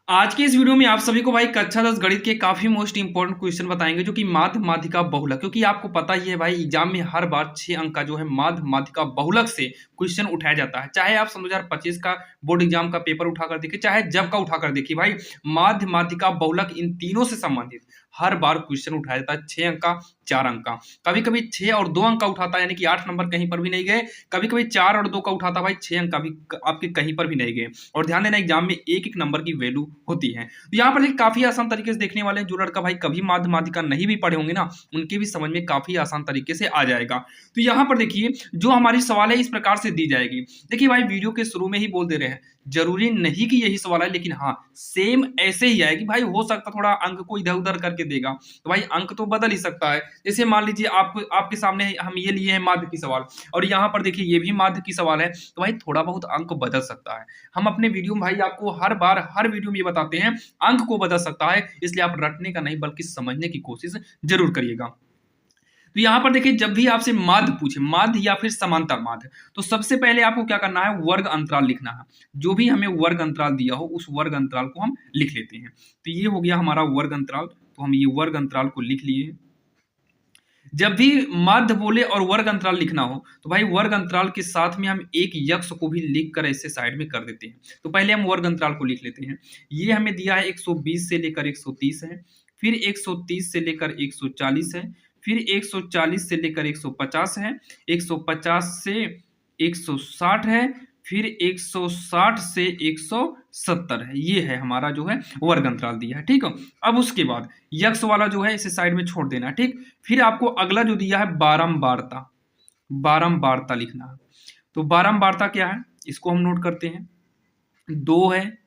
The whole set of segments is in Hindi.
आज के इस वीडियो में आप सभी को भाई कक्षा 10 गणित के काफी मोस्ट इंपॉर्टेंट क्वेश्चन बताएंगे जो कि माध्य माध्यिका बहुलक, क्योंकि आपको पता ही है भाई एग्जाम में हर बार 6 अंक का जो है माध्य माध्यिका बहुलक से क्वेश्चन उठाया जाता है। चाहे आप सन 2025 का बोर्ड एग्जाम का पेपर उठाकर देखिए, चाहे जब का उठाकर देखिए, भाई माध्य माध्यिका बहुलक इन तीनों से संबंधित हर बार क्वेश्चन उठाया जाता है। 6 अंक का, 4 अंक का, कभी कभी 6 और 2 अंक का उठाता है, यानी कि 8 नंबर कहीं पर भी नहीं गए। कभी कभी 4 और 2 का उठाता है भाई, 6 अंक का भी आपके कहीं पर भी नहीं गए। और ध्यान देना, एग्जाम में एक एक नंबर की वैल्यू होती है। तो यहाँ पर देखिए काफी आसान तरीके से देखने वाले हैं। जो लड़का भाई कभी माध्य माध्यिका नहीं भी पढ़े होंगे ना, उनके भी समझ में काफी आसान तरीके से आ जाएगा। तो यहाँ पर देखिए जो हमारी सवाल है इस प्रकार से दी जाएगी। देखिए भाई वीडियो के शुरू में ही बोल दे रहे हैं, जरूरी नहीं कि यही सवाल है, लेकिन हाँ सेम ऐसे ही आएगी। भाई हो सकता थोड़ा अंक को इधर उधर करके देगा, तो भाई अंक तो बदल ही सकता है। जैसे मान लीजिए आपको आपके सामने हम ये लिए हैं माध्य की सवाल, और यहाँ पर देखिए ये भी माध्य की सवाल है, तो भाई थोड़ा बहुत अंक बदल सकता है। हम अपने वीडियो में भाई आपको हर बार हर वीडियो में ये बताते हैं अंक को बदल सकता है, इसलिए आप रटने का नहीं बल्कि समझने की कोशिश जरूर करिएगा। तो यहां पर देखिए जब भी आपसे माध्य पूछे, माध्य या फिर समांतर माध्य, तो सबसे पहले आपको क्या करना है, वर्ग अंतराल लिखना है। जो भी हमें वर्ग अंतराल दिया हो उस वर्ग अंतराल को हम लिख लेते हैं। तो ये हो गया हमारा वर्ग अंतराल, तो हम ये वर्ग अंतराल को लिख लिए। जब भी माध्य बोले और वर्ग अंतराल लिखना हो तो भाई वर्ग अंतराल के साथ में हम एक यक्ष को भी लिख कर ऐसे साइड में कर देते हैं। तो पहले हम वर्ग अंतराल को लिख लेते हैं। ये हमें दिया है 120 से लेकर 130 है, फिर 130 से लेकर 140 है, फिर 140 से लेकर 150 है, 150 से 160 है, फिर 160 से 170 है। ये है हमारा जो है वर्ग अंतराल दिया है, ठीक है। अब उसके बाद यक्ष वाला जो है इसे साइड में छोड़ देना है, ठीक। फिर आपको अगला जो दिया है बारंबारता, बारंबारता लिखना है। तो बारंबारता क्या है इसको हम नोट करते हैं। 2 है,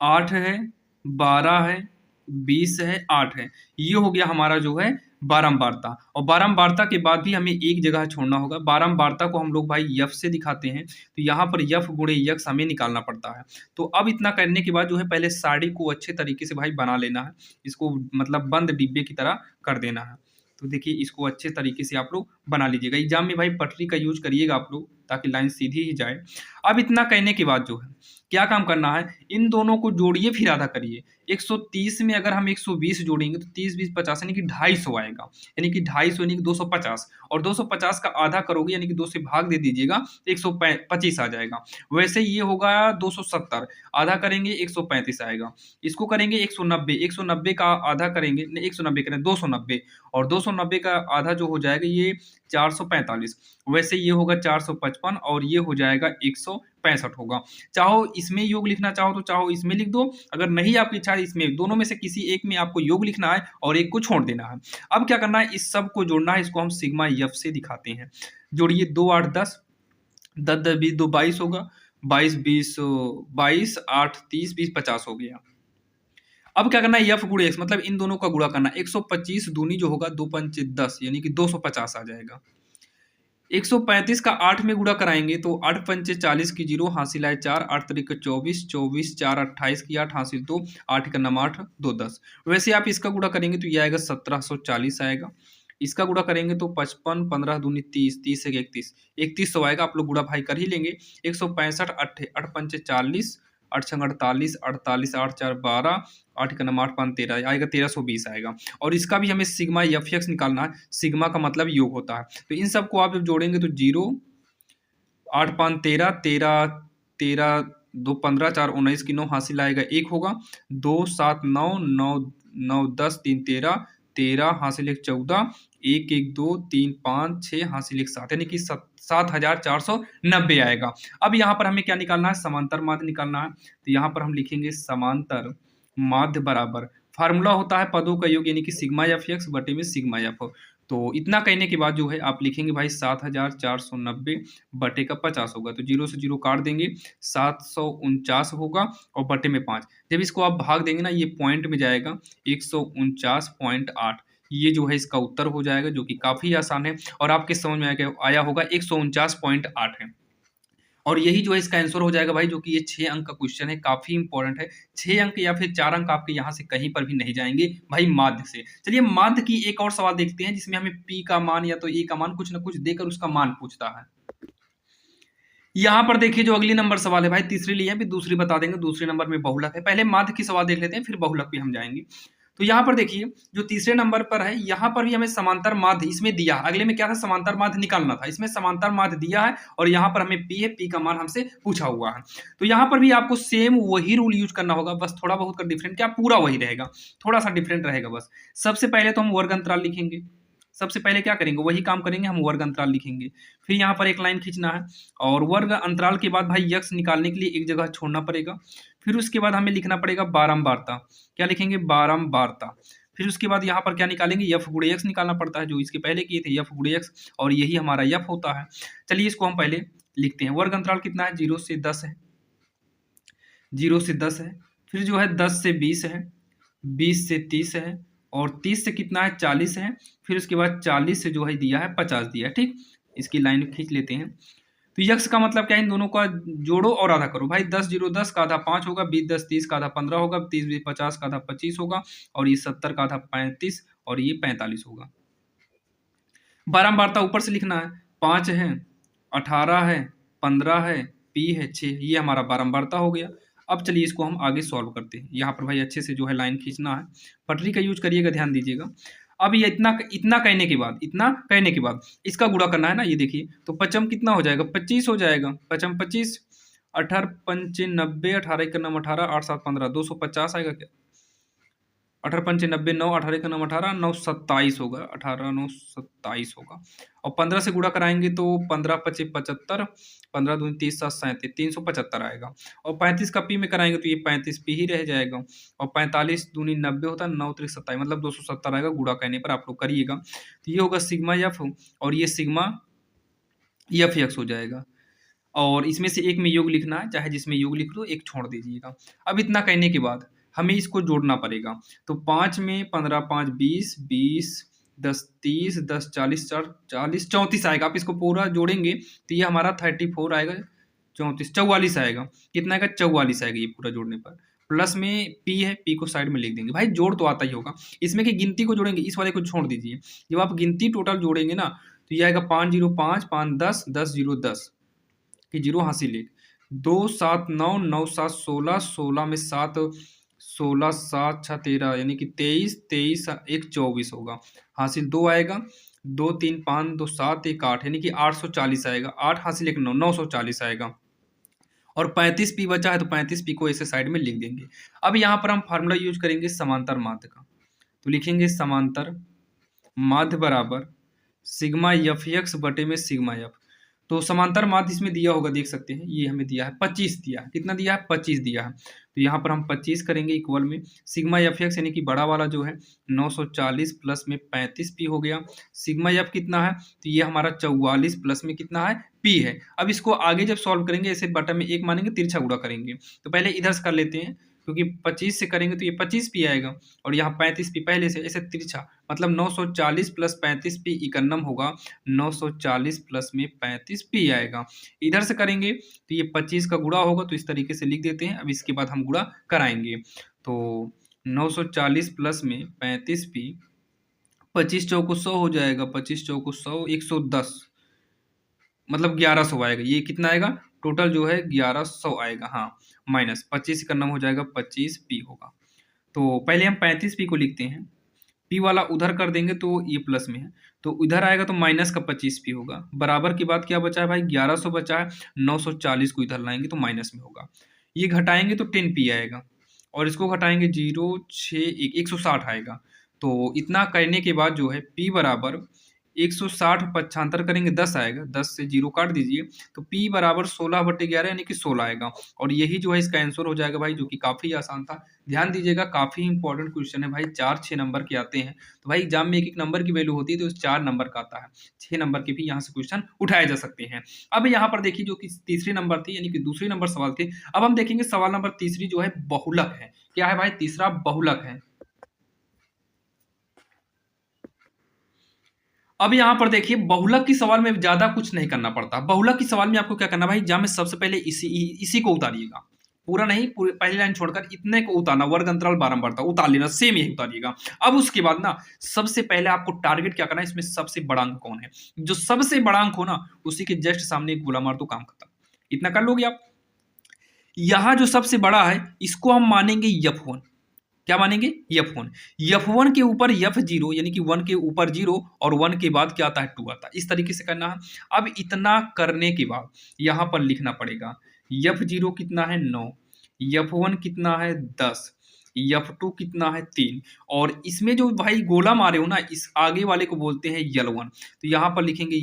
8 है, 12 है, 20 है, 8 है। ये हो गया हमारा जो है बारंबारता। और बारंबारता के बाद भी हमें एक जगह छोड़ना होगा। बारंबारता को हम लोग भाई यफ से दिखाते हैं, तो यहाँ पर यफ गुणे यक्स हमें निकालना पड़ता है। तो अब इतना करने के बाद जो है पहले साड़ी को अच्छे तरीके से भाई बना लेना है। इसको मतलब बंद डिब्बे की तरह कर देना है। तो देखिए इसको अच्छे तरीके से आप लोग बना लीजिएगा। एग्जाम में भाई पटरी का यूज करिएगा आप लोग, ताकि लाइन सीधी ही जाए। अब इतना कहने के बाद जो है क्या काम करना है, इन दोनों को जोड़िए फिर आधा करिए। 130 में अगर हम 120 जोड़ेंगे तो 30 20 50 यानी कि 250 आएगा, यानी कि 250 यानी कि 250, और 250 का आधा करोगे यानी कि 2 से भाग दे दीजिएगा, 125 आ जाएगा। वैसे ये होगा 270, आधा करेंगे 135 आएगा। इसको करेंगे 190, 190 का आधा करेंगे, नहीं 190 करें 290, और 290 का आधा जो हो जाएगा ये 445। वैसे ये होगा 455, और ये हो जाएगा 165 होगा। चाहो इसमें योग लिखना चाहो तो चाहो इसमें लिख दो, अगर नहीं आपकी इच्छा है इसमें, दोनों में से किसी एक में आपको योग लिखना है और एक को छोड़ देना है। अब क्या करना है, इस सब को जोड़ना है। इसको हम सिग्मा यफ से दिखाते हैं। जोड़िए 2 8 10, 10 10 20, 2 22 होगा, 22 20 22, 8 30 20 50 हो गया। अब क्या करना है, यफ गुणे एक्स, मतलब इन दोनों का गुणा करना। 125 दूनी जो होगा 2 पंचे 10, यानी कि 250 आ जाएगा। 135 का 8 में गुणा कराएंगे तो 8 पंचे 40 की 0, हासिल आए 4, 8 तरीके 24, 24 4 28 की 8, हासिल 2, 8 का नाम 8, 2 10। वैसे आप इसका गुणा करेंगे तो ये आएगा 1740 आएगा। इसका गुणा करेंगे तो 55, 15 दूनी 30, 30 से 31, 3100 आएगा। आप लोग गुणा भाई कर ही लेंगे। 165 8 पंचे 40, 8 छंग 48, 48 8 4 12, 8 का नाम 8 5 13 आएगा, 1320 आएगा। और इसका भी हमें सिग्मा एफ एक्स निकालना है। सिग्मा का मतलब योग होता है। तो इन सबको आप जब जोड़ेंगे तो 0 8 5 13 13 13 2 15 4 19 की 9, हासिल आएगा 1 होगा। 2 7 9 9 9 10 3 13 13, हासिल 1 14, 1 1 2 3 5 6, हासिल 1 7, यानी कि 7490 आएगा। अब यहाँ पर हमें क्या निकालना है, समांतर माध्य निकालना है। तो यहाँ पर हम लिखेंगे समांतर माध्य बराबर, फार्मूला होता है पदों का योग, यानी कि सिग्मा एफ एक्स बटे में सिग्मा एफ। तो इतना कहने के बाद जो है आप लिखेंगे भाई 7490 बटे का 50 होगा। तो 0 से 0 काट देंगे, 749 होगा, और बटे में 5। जब इसको आप भाग देंगे ना, ये पॉइंट में जाएगा 149.8। ये जो है इसका उत्तर हो जाएगा, जो कि काफी आसान है और आपके समझ में आया होगा 149.8 है। और यही जो है इसका आंसर हो जाएगा भाई, जो कि ये 6 अंक का क्वेश्चन है, काफी इंपॉर्टेंट है। 6 अंक या फिर 4 अंक आपके यहाँ से कहीं पर भी नहीं जाएंगे भाई माध्य से। चलिए माध्य की एक और सवाल देखते हैं, जिसमें हमें पी का मान या तो ए का मान कुछ ना कुछ देकर उसका मान पूछता है। यहाँ पर देखिए जो अगली नंबर सवाल है भाई, तीसरी ली है, फिर दूसरी बता देंगे, दूसरे नंबर में बहुलक है। पहले माध्य की सवाल देख लेते हैं, फिर बहुलक पे हम जाएंगे। तो यहाँ पर देखिए जो तीसरे नंबर पर है, यहाँ पर भी हमें समांतर माध्य इसमें दिया है। अगले में क्या था, समांतर माध्य निकालना था, इसमें समांतर माध्य दिया है और यहाँ पर हमें पी है, पी का मान हमसे पूछा हुआ है। तो यहाँ पर भी आपको सेम वही रूल यूज करना होगा, बस थोड़ा बहुत का डिफरेंट, क्या पूरा वही रहेगा, थोड़ा सा डिफरेंट रहेगा बस। सबसे पहले तो हम वर्ग अंतराल लिखेंगे, सबसे पहले क्या करेंगे, वही काम करेंगे, हम वर्ग अंतराल लिखेंगे। फिर यहाँ पर एक लाइन खींचना है और वर्ग अंतराल के बाद भाई यक्स निकालने के लिए एक जगह छोड़ना पड़ेगा। फिर उसके बाद हमें लिखना पड़ेगा बारंबारता, क्या लिखेंगे, बारंबारता। फिर उसके बाद यहाँ पर क्या निकालेंगे, यफ गुणे एक्स निकालना पड़ता है, जो इसके पहले किए थे, यफ गुणे एक्स, और यही हमारा यफ होता है। चलिए इसको हम पहले लिखते हैं। वर्ग अंतराल कितना है, 0 से 10 है, 0 से 10 है। फिर जो है 10 से 20 है, 20 से 30 है, और 30 से कितना है, 40 है। फिर उसके बाद 40 से जो है दिया है 50 दिया है, ठीक। इसकी लाइन खींच लेते हैं। तो यक्स का मतलब क्या है, इन दोनों का जोड़ो और आधा करो भाई। 10 0 10 का आधा 5 होगा, 20 10 30 का आधा 15 होगा, 30 20 50 का आधा 25 होगा, और ये 70 का आधा 35, और ये 45 होगा। बारंबारता ऊपर से लिखना है, 5 है, 18 है, 15 है, पी है 6, ये हमारा बारंबारता हो गया। अब चलिए इसको हम आगे सॉल्व करते हैं। यहाँ पर भाई अच्छे से जो है लाइन खींचना है, पटरी का यूज करिएगा, ध्यान दीजिएगा। अब ये इतना इतना कहने के बाद, इतना कहने के बाद इसका गुणा करना है ना, ये देखिए, तो पचम कितना हो जाएगा, 25 हो जाएगा, पचम 25, 18 पंचे 90, 18 एक नम 18, 8 7 15, 250 आएगा क्या, 18 पंचे 90, 9 18 का नाम 18, 9 27 होगा, 18 9 27 होगा। और 15 से गुणा कराएंगे तो 15 पचे 75, 15 दूनी 30 7 37, 375 आएगा। और 35 का पी में कराएंगे तो ये 35 पी ही रह जाएगा। और 45 दूनी 90 होता है, 9 3 27, मतलब 270 आएगा। गुणा करने पर आप लोग करिएगा, तो ये होगा सिग्मा एफ, और ये सिग्मा एफ एक्स हो जाएगा। और इसमें से एक में योग लिखना है, चाहे जिसमें योग लिख लो, एक छोड़ दीजिएगा। अब इतना कहने के बाद हमें इसको जोड़ना पड़ेगा। तो 5 में 15 5 20, 20 10 30, 10 40, 40 34 आएगा। आप इसको पूरा जोड़ेंगे तो ये हमारा 34 आएगा, 34 44 आएगा। कितना आएगा, 44 आएगा ये पूरा जोड़ने पर। प्लस में पी है, पी को साइड में लिख देंगे। भाई जोड़ तो आता ही होगा, इसमें की गिनती को जोड़ेंगे, इस वाले को छोड़ दीजिए। जब आप गिनती टोटल जोड़ेंगे ना, तो ये आएगा 5 0 5 5 10 10 0 10 कि 0 हासिल 1, 2 7 9 9 7 16, 16 में 7, 16 7 6 13, यानी कि 23, 23 1 24 होगा, हासिल 2 आएगा। 2 3 5 2 7 1 8, यानी कि 840 आएगा। 8 हासिल 1 9, 940 आएगा। और 35 पी बचा है, तो 35 पी को ऐसे साइड में लिख देंगे। अब यहाँ पर हम फार्मूला यूज करेंगे समांतर माध्य का, तो लिखेंगे समांतर माध्य बराबर सिग्मा एफ एक्स बटे में सिग्मा एफ। तो समांतर माध्य इसमें दिया होगा, देख सकते हैं, ये हमें दिया है 25 दिया है। कितना दिया है, 25 दिया है। तो यहाँ पर हम 25 करेंगे इक्वल में सिग्मा एफ एक्स, यानी कि बड़ा वाला जो है 940 प्लस में 35 पी हो गया। सिग्मा एफ कितना है, तो ये हमारा 44 प्लस में कितना है, पी है। अब इसको आगे जब सॉल्व करेंगे, ऐसे बटा में एक मानेंगे, तिरछा गुणा करेंगे। तो पहले इधर से कर लेते हैं, क्योंकि 25 से करेंगे तो ये 25 पी आएगा, और यहाँ 35 पी पहले से, ऐसे तिरछा, मतलब 940 प्लस 35 पी इकन्नम होगा, 940 प्लस में 35 पी आएगा। इधर से करेंगे तो ये 25 का गुणा होगा, तो इस तरीके से लिख देते हैं। अब इसके बाद हम गुणा कराएंगे, तो 940 प्लस में 35 पी, 25 चौको 100 हो जाएगा, 25 चौको 100, 110, मतलब 1100 आएगा। ये कितना आएगा, टोटल जो है 1100 आएगा, हाँ, माइनस 25 का नाम हो जाएगा, 25 पी होगा। तो पहले हम 35 पी को लिखते हैं, पी वाला उधर कर देंगे तो ये प्लस में है, तो इधर आएगा तो माइनस का 25 पी होगा। बराबर के बाद क्या बचा है भाई, 1100 बचा है, 940 को इधर लाएंगे तो माइनस में होगा। ये घटाएंगे तो 10 पी आएगा, और इसको घटाएंगे 0 6 1, 160 आएगा। तो इतना करने के बाद जो है पी बराबर 160 पक्षांतर करेंगे 10 आएगा, 10 से 0 काट दीजिए, तो P बराबर 16/11, यानी कि 16 आएगा। और यही जो है इसका आंसर हो जाएगा भाई, जो कि काफी आसान था। ध्यान दीजिएगा, काफी इंपॉर्टेंट क्वेश्चन है भाई, 4-6 नंबर के आते हैं। तो भाई एग्जाम में 1-1 नंबर की वैल्यू होती है, तो 4 नंबर का आता है, 6 नंबर के भी यहाँ से क्वेश्चन उठाए जा सकते हैं। अब यहाँ पर देखिए, जो कि तीसरी नंबर थी, यानी कि दूसरी नंबर सवाल थे। अब हम देखेंगे सवाल नंबर तीसरी जो है बहुलक है। क्या है भाई, तीसरा बहुलक है। अब यहाँ पर देखिए, बहुलक की सवाल में ज्यादा कुछ नहीं करना पड़ता। बहुलक की सवाल में आपको क्या करना भाई, एग्जाम में सबसे पहले इसी को उतारिएगा, पूरा नहीं, पूरी पहली लाइन छोड़कर इतने को उतारना, वर्ग अंतराल बारंबारता उतार लेना, सेम यही उतारिएगा। अब उसके बाद ना, सबसे पहले आपको टारगेट क्या करना है, इसमें सबसे बड़ा अंक कौन है, जो सबसे बड़ा अंक हो ना, उसी के जस्ट सामने एक गोला मार दो, काम खत्म। इतना कर लोगे आप। यहाँ जो सबसे बड़ा है इसको हम मानेंगे F1। क्या मानेंगे? F1। F1 के ऊपर F0 यानी कि 1 के ऊपर 0 और 1 के बाद क्या आता है? 2 आता है। इस तरीके से करना है। अब इतना करने के बाद यहाँ पर लिखना पड़ेगा F0 कितना है? 9, F1 कितना है? 10, F2 कितना है? 3। और इसमें जो भाई गोला मारे हो ना, इस आगे वाले को बोलते हैं L1। तो यहाँ पर लिखेंगे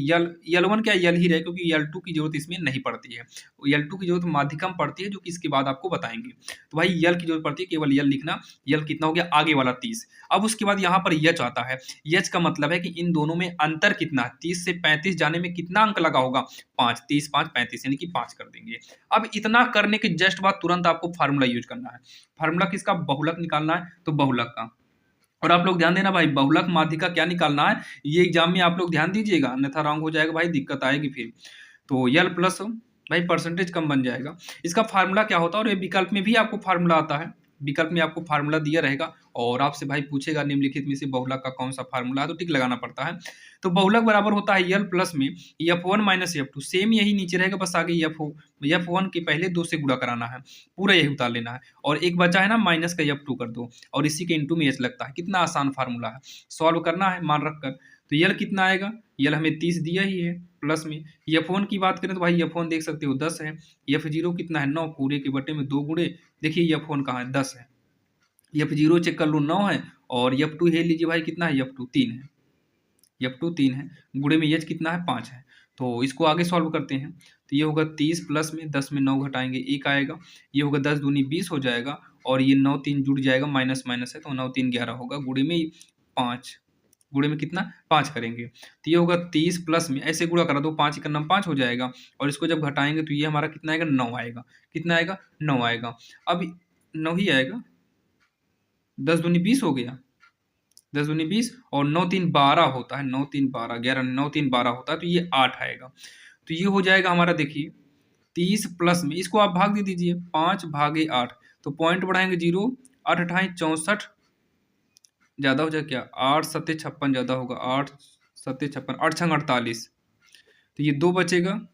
L1 क्या L ही रहे, क्योंकि L2 की जरूरत इसमें नहीं पड़ती है। L2 की जरूरत माध्यिका में पड़ती है, जो कि इसके बाद आपको बताएंगे। तो भाई L की जरूरत पड़ती है, केवल L लिखना। L कितना हो गया? आगे वाला 30। अब उसके बाद यहाँ पर H आता है। H का मतलब है कि इन दोनों में अंतर कितना है? 30 से 35 जाने में कितना अंक लगा होगा? 5। 30 5 35 यानी कि 5 कर देंगे। अब इतना करने के जस्ट बाद तुरंत आपको फार्मूला यूज करना है। फार्मूला किसका? बहुलक निकालना है, तो बहुलक का। और आप लोग ध्यान देना भाई, बहुलक माध्यिका क्या निकालना है ये एग्जाम में आप लोग ध्यान दीजिएगा, अन्यथा रॉन्ग हो जाएगा भाई, दिक्कत आएगी फिर। तो यल प्लस भाई परसेंटेज कम बन जाएगा। इसका फार्मूला क्या होता है? और ये विकल्प में भी आपको फार्मूला आता है, विकल्प में आपको फार्मूला दिया रहेगा और आपसे भाई पूछेगा निम्नलिखित में से बहुलक का कौन सा फार्मूला है, तो टिक लगाना पड़ता है। तो बहुलक बराबर होता है यल प्लस में F1 माइनस F2। सेम यही नीचे रहेगा, बस आगे F1 के पहले 2 से गुणा कराना है, पूरा यही उतार लेना है। और एक बचा है ना माइनस का F2 कर दो, और इसी के इंटू में H लगता है। कितना आसान फार्मूला है, सॉल्व करना है मान रख कर। तो यल कितना आएगा? यल हमें 30 दिया ही है, प्लस में F1 की बात करें तो भाई F1 देख सकते हो 10 है। F0 कितना है? 9, पूरे के बटे में 2 गुणे। देखिए F1 कहाँ है? 10 है। F0 चेक कर लो 9 है, और F2 ले लीजिए भाई, कितना है? F2 3 है। F2 3 है, गुणे में H कितना है? 5 है। तो इसको आगे सॉल्व करते हैं। तो ये होगा 30 प्लस में 10 में 9 घटाएंगे 1 आएगा। ये होगा 10 दूनी 20 हो जाएगा, और ये 9 3 जुड़ जाएगा, माइनस माइनस है तो 9 3 11 होगा, गुणे में 5। गुणे में कितना? 5 करेंगे तो ये होगा 30 प्लस में, ऐसे गुणा करा दो, 5 का नाम 5 हो जाएगा, और इसको जब घटाएंगे तो ये हमारा कितना आएगा? 9 आएगा। कितना आएगा? 9 आएगा। अब 9 ही आएगा, 10 दूनी 20 हो गया, 10 दूनी 20, और 9 3 12 होता है, 9 3 12 11, 9 3 12 होता है, तो ये 8 आएगा। तो ये हो जाएगा हमारा, देखिए 30 प्लस में इसको आप भाग दे दीजिए, 5 भागे 8, तो पॉइंट बढ़ाएंगे 0, 8 अठाई 64, ज़्यादा हो जाए क्या? 8 सत्ते 56 ज़्यादा होगा, 8 सत्ते 56, 8 छंग 48, तो ये 2 बचेगा,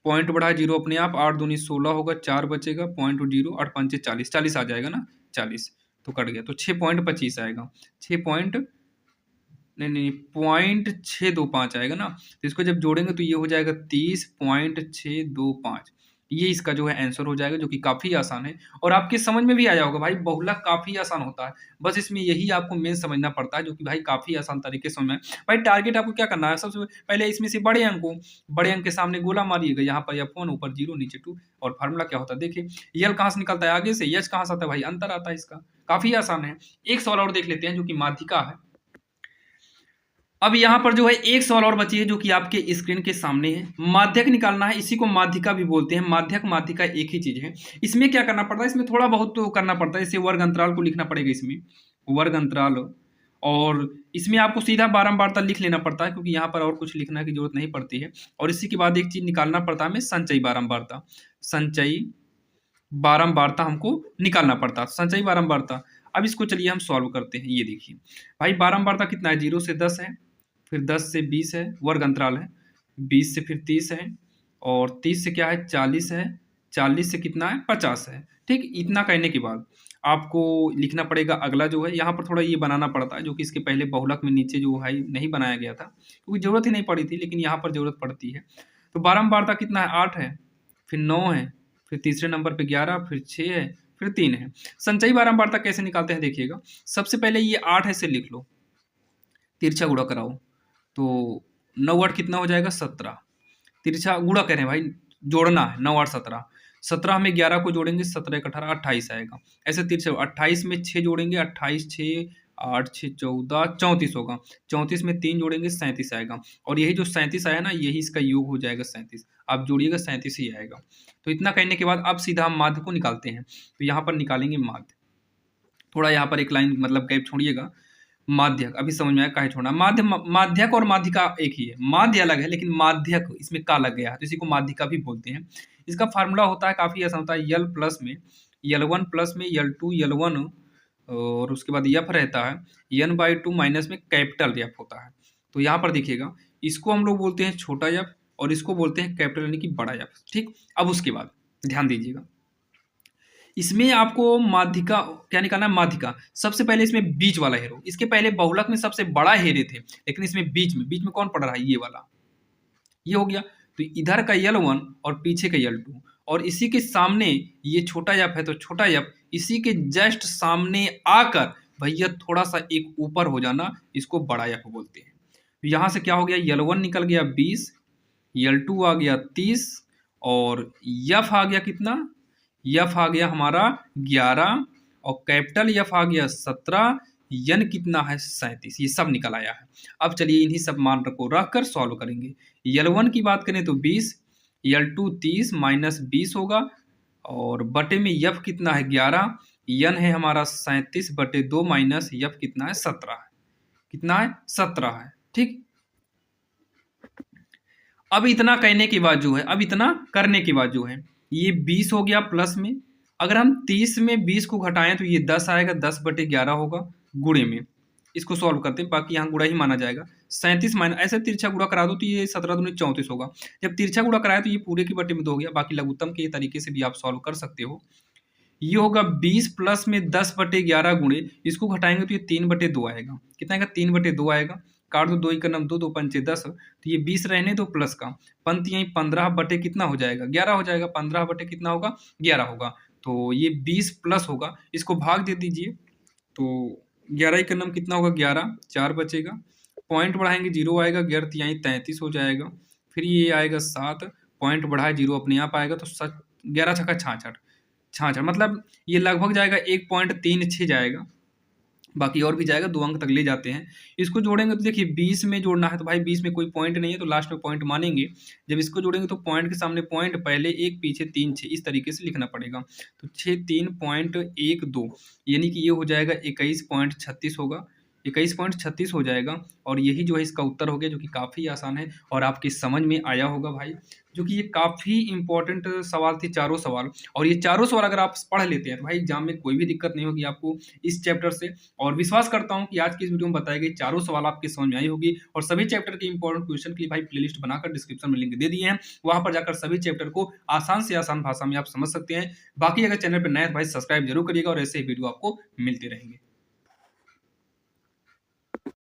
पॉइंट बढ़ा 0 अपने आप, 8 दूनी 16 होगा, 4 बचेगा, पॉइंट 0, 8 पंचे 40, 40 आ जाएगा ना, 40 तो कट गया, तो 6.25 आएगा, 6 पॉइंट नहीं नहीं पॉइंट 625 आएगा ना। तो इसको जब जोड़ेंगे तो ये हो जाएगा 30.625। ये इसका जो है आंसर हो जाएगा, जो कि काफ़ी आसान है और आपके समझ में भी आया होगा भाई, बहुलक काफ़ी आसान होता है। बस इसमें यही आपको मेन समझना पड़ता है, जो कि भाई काफ़ी आसान तरीके से समझ में आए। भाई टारगेट आपको क्या करना है? सबसे पहले इसमें से बड़े अंक को, बड़े अंक के सामने गोला मारिएगा, यहाँ पर F1 ऊपर 0 नीचे 2, और फार्मूला क्या होता है देखिए, यल कहाँ से निकलता है? आगे से। एच कहाँ से आता है भाई? अंतर आता है इसका। काफ़ी आसान है। एक सवाल और देख लेते हैं जो कि माध्यिका है। अब यहाँ पर जो है एक सवाल और बची है, जो कि आपके स्क्रीन के सामने है। माध्यक निकालना है, इसी को माध्यिका भी बोलते हैं। माध्यक माध्यिका एक ही चीज है। इसमें क्या करना पड़ता है? इसमें थोड़ा बहुत तो करना पड़ता है, जैसे वर्ग अंतराल को लिखना पड़ेगा इसमें, वर्ग अंतराल। और इसमें आपको सीधा बारंबारता लिख लेना पड़ता है, क्योंकि यहाँ पर और कुछ लिखने की जरूरत नहीं पड़ती है। और इसी के बाद एक चीज निकालना पड़ता है हमें, संचयी बारंबारता। संचयी बारंबारता हमको निकालना पड़ता है, संचयी बारंबारता। अब इसको चलिए हम सॉल्व करते हैं। ये देखिए भाई, बारंबारता कितना है? 0 से 10 है, फिर 10 से 20 है, वर्ग अंतराल है, 20 से फिर 30 है, और 30 से क्या है? 40 है, 40 से कितना है? 50 है। ठीक, इतना कहने के बाद आपको लिखना पड़ेगा अगला जो है, यहाँ पर थोड़ा ये बनाना पड़ता है, जो कि इसके पहले बहुलक में नीचे जो है नहीं बनाया गया था, क्योंकि जरूरत ही नहीं पड़ी थी, लेकिन यहाँ पर जरूरत पड़ती है। तो बारंबारता कितना है? 8 है, फिर 9 है, फिर तीसरे नंबर पे 11, फिर 6 है, फिर 3 है। संचयी बारंबारता कैसे निकालते हैं देखिएगा। सबसे पहले ये 8 है से लिख लो, तिरछा गुणा कराओ, तो 9 8 कितना हो जाएगा? 17। तिरछा गुणा करें भाई, जोड़ना है, 9 8 17। 17 में 11 को जोड़ेंगे, 17 1 18, 28 आएगा। ऐसे तिरछा 28 में 6 जोड़ेंगे, 28 6 8 6 14, 34 होगा। 34 में 3 जोड़ेंगे, 37 आएगा। और यही जो 37 आया ना, यही इसका योग हो जाएगा 37। आप जोड़िएगा, 37 ही आएगा। तो इतना कहने के बाद अब सीधा हम माध्य को निकालते हैं। तो यहाँ पर निकालेंगे माध्य। थोड़ा यहाँ पर एक लाइन मतलब गैप छोड़िएगा। माध्यक अभी समझ में आया काहे छोड़ना। माध्यक और माध्यिका एक ही है। माध्य अलग है, लेकिन माध्यक इसमें का लग गया है, तो इसी को माध्यिका भी बोलते हैं। इसका फार्मूला होता है, काफी आसान होता है, यल प्लस में यल1 प्लस में यल2 यल1, और उसके बाद एफ रहता है, n/2 माइनस में कैपिटल एफ होता है। तो यहाँ पर देखिएगा, इसको हम लोग बोलते हैं छोटा एफ, और इसको बोलते हैं कैपिटल यानी कि बड़ा एफ। ठीक, अब उसके बाद ध्यान दीजिएगा, इसमें आपको माध्यिका क्या निकालना है, माध्यिका। सबसे पहले इसमें बीच वाला हेरो, इसके पहले बहुलक में सबसे बड़ा हेरे थे, लेकिन इसमें बीच में कौन पड़ रहा है, ये वाला, ये हो गया। तो इधर का L1 और पीछे का L2 और इसी के सामने ये छोटा एफ है, तो छोटा एफ इसी के जस्ट सामने आकर भैया थोड़ा सा एक ऊपर हो जाना, इसको बड़ा एफ बोलते हैं। तो यहां से क्या हो गया, L1 निकल गया 20, L2 आ गया 30 और एफ आ गया कितना, एफ आ गया हमारा 11 और कैपिटल एफ आ गया 17, यन कितना है 37, ये सब निकल आया है। अब चलिए इन्हीं सब मान को रखकर सॉल्व करेंगे। L1 की बात करें तो 20, L2 30 माइनस 20 होगा और बटे में एफ कितना है 11, यन है हमारा 37 बटे 2 माइनस एफ कितना है 17 है, कितना है 17 है। ठीक, अब इतना कहने के बाद जो है, अब इतना करने के बाद जो है, ये 20 हो गया प्लस में, अगर हम 30 में 20 को घटाएं तो ये 10 आएगा, 10 बटे 11 होगा गुणे में, इसको सॉल्व करते हैं, बाकी यहाँ गुणा ही माना जाएगा। 37 माइनस ऐसे तिरछा गुणा करा दो तो ये 17 दूनी 34 होगा, जब तिरछा गुणा कराए तो ये पूरे की बटे में 2 हो गया। बाकी लघुत्तम के तरीके से भी आप सॉल्व कर सकते हो। ये होगा 20 प्लस में 10 बटे 11 गुणे, इसको घटाएंगे तो ये 3 बटे 2 आएगा, कितना आएगा 3 बटे 2 आएगा, काट दो 2 का नाम 2, 2 पंचे 10, तो ये 20 रहने दो प्लस का, पंत यहीं 15 बटे कितना हो जाएगा 11 हो जाएगा, 15 बटे कितना होगा 11 होगा, तो ये 20 प्लस होगा, इसको भाग दे दीजिए तो 11 का नाम कितना होगा 11, 4 बचेगा, पॉइंट बढ़ाएंगे 0 आएगा, 11 यहीं 33 हो जाएगा, फिर ये आएगा 7, पॉइंट बढ़ाए 0 अपने आप आएगा, तो 11 छक्का 66 मतलब ये लगभग जाएगा 1.36 जाएगा, बाकी और भी जाएगा, 2 अंक तक ले जाते हैं। इसको जोड़ेंगे तो देखिए 20 में जोड़ना है तो भाई 20 में कोई पॉइंट नहीं है तो लास्ट में पॉइंट मानेंगे, जब इसको जोड़ेंगे तो पॉइंट के सामने पॉइंट पहले 1 पीछे 3 6 इस तरीके से लिखना पड़ेगा, तो 6 3.12 यानी कि ये हो जाएगा 21.36 होगा, 21.36 हो जाएगा और यही जो है इसका उत्तर हो गया, जो कि काफ़ी आसान है और आपकी समझ में आया होगा भाई, जो कि ये काफ़ी इंपॉर्टेंट सवाल थे चारों सवाल, और ये चारों सवाल अगर आप पढ़ लेते हैं तो भाई एग्जाम में कोई भी दिक्कत नहीं होगी आपको इस चैप्टर से। और विश्वास करता हूं कि आज की इस वीडियो में बताई गई चारों सवाल आपके समझ में आई होगी, और सभी चैप्टर के इंपॉर्टेंट क्वेश्चन के लिए भाई प्लेलिस्ट बनाकर डिस्क्रिप्शन में लिंक दे दिए हैं, वहां पर जाकर सभी चैप्टर को आसान से आसान भाषा में आप समझ सकते हैं। बाकी अगर चैनल पर नए भाई सब्सक्राइब जरूर करिएगा और ऐसे ही वीडियो आपको मिलते रहेंगे।